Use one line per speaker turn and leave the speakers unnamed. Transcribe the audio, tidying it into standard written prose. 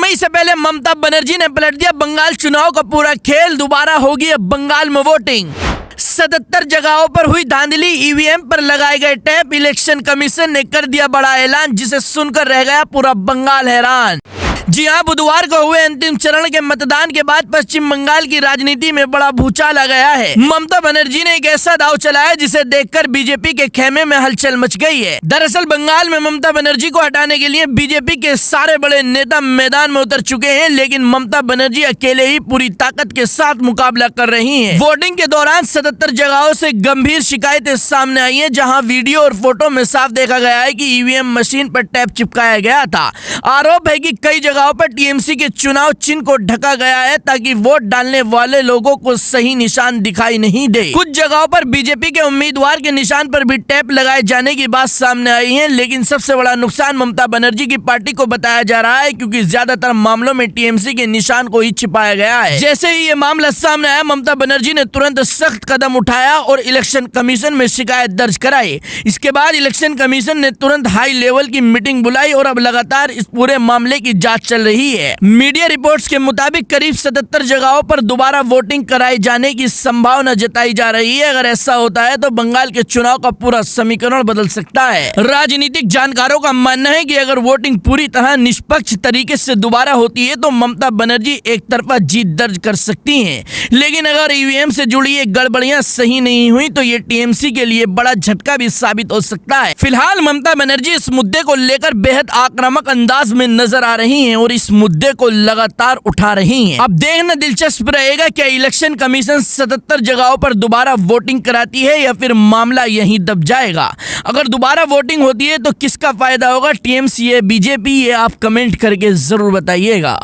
मई से पहले ममता बनर्जी ने पलट दिया बंगाल चुनाव का पूरा खेल। दोबारा होगी अब बंगाल में वोटिंग। 77 जगहों पर हुई धांधली, ईवीएम पर लगाए गए टैप। इलेक्शन कमीशन ने कर दिया बड़ा ऐलान, जिसे सुनकर रह गया पूरा बंगाल हैरान। जी हां, बुधवार को हुए अंतिम चरण के मतदान के बाद पश्चिम बंगाल की राजनीति में बड़ा भूचाल आ गया है। ममता बनर्जी ने एक ऐसा दांव चलाया जिसे देखकर बीजेपी के खेमे में हलचल मच गई है। दरअसल बंगाल में ममता बनर्जी को हटाने के लिए बीजेपी के सारे बड़े नेता मैदान में उतर चुके हैं, लेकिन ममता बनर्जी अकेले ही पूरी ताकत के साथ मुकाबला कर रही है। वोटिंग के दौरान 77 जगहों से गंभीर शिकायतें सामने आई है, जहाँ वीडियो और फोटो में साफ देखा गया है कि ईवीएम मशीन पर टैप चिपकाया गया था। आरोप है कि कई जगहों पर टीएमसी के चुनाव चिन्ह को ढका गया है ताकि वोट डालने वाले लोगों को सही निशान दिखाई नहीं दे। कुछ जगहों पर बीजेपी के उम्मीदवार के निशान पर भी टैप लगाए जाने की बात सामने आई है, लेकिन सबसे बड़ा नुकसान ममता बनर्जी की पार्टी को बताया जा रहा है, क्योंकि ज्यादातर मामलों में टीएमसी के निशान को ही छिपाया गया है। जैसे ही ये मामला सामने आया, ममता बनर्जी ने तुरंत सख्त कदम उठाया और इलेक्शन कमीशन में शिकायत दर्ज कराई। इसके बाद इलेक्शन कमीशन ने तुरंत हाई लेवल की मीटिंग बुलाई और अब लगातार इस पूरे मामले की जांच चल रही है। मीडिया रिपोर्ट्स के मुताबिक करीब 77 जगहों पर दोबारा वोटिंग कराए जाने की संभावना जताई जा रही है। अगर ऐसा होता है तो बंगाल के चुनाव का पूरा समीकरण बदल सकता है। राजनीतिक जानकारों का मानना है कि अगर वोटिंग पूरी तरह निष्पक्ष तरीके से दोबारा होती है तो ममता बनर्जी एक तरफा जीत दर्ज कर सकती हैं, लेकिन अगर ईवीएम से जुड़ी ये गड़बड़ियां सही नहीं हुई तो ये टीएमसी के लिए बड़ा झटका भी साबित हो सकता है। फिलहाल ममता बनर्जी इस मुद्दे को लेकर बेहद आक्रामक अंदाज में नजर आ रही हैं और इस मुद्दे को लगातार उठा रही हैं। अब देखना दिलचस्प रहेगा क्या इलेक्शन कमीशन 77 जगहों पर दोबारा वोटिंग कराती है या फिर मामला यहीं दब जाएगा। अगर दोबारा वोटिंग होती है तो किसका फायदा होगा, टीएमसी या बीजेपी, ये आप कमेंट करके जरूर बताइएगा।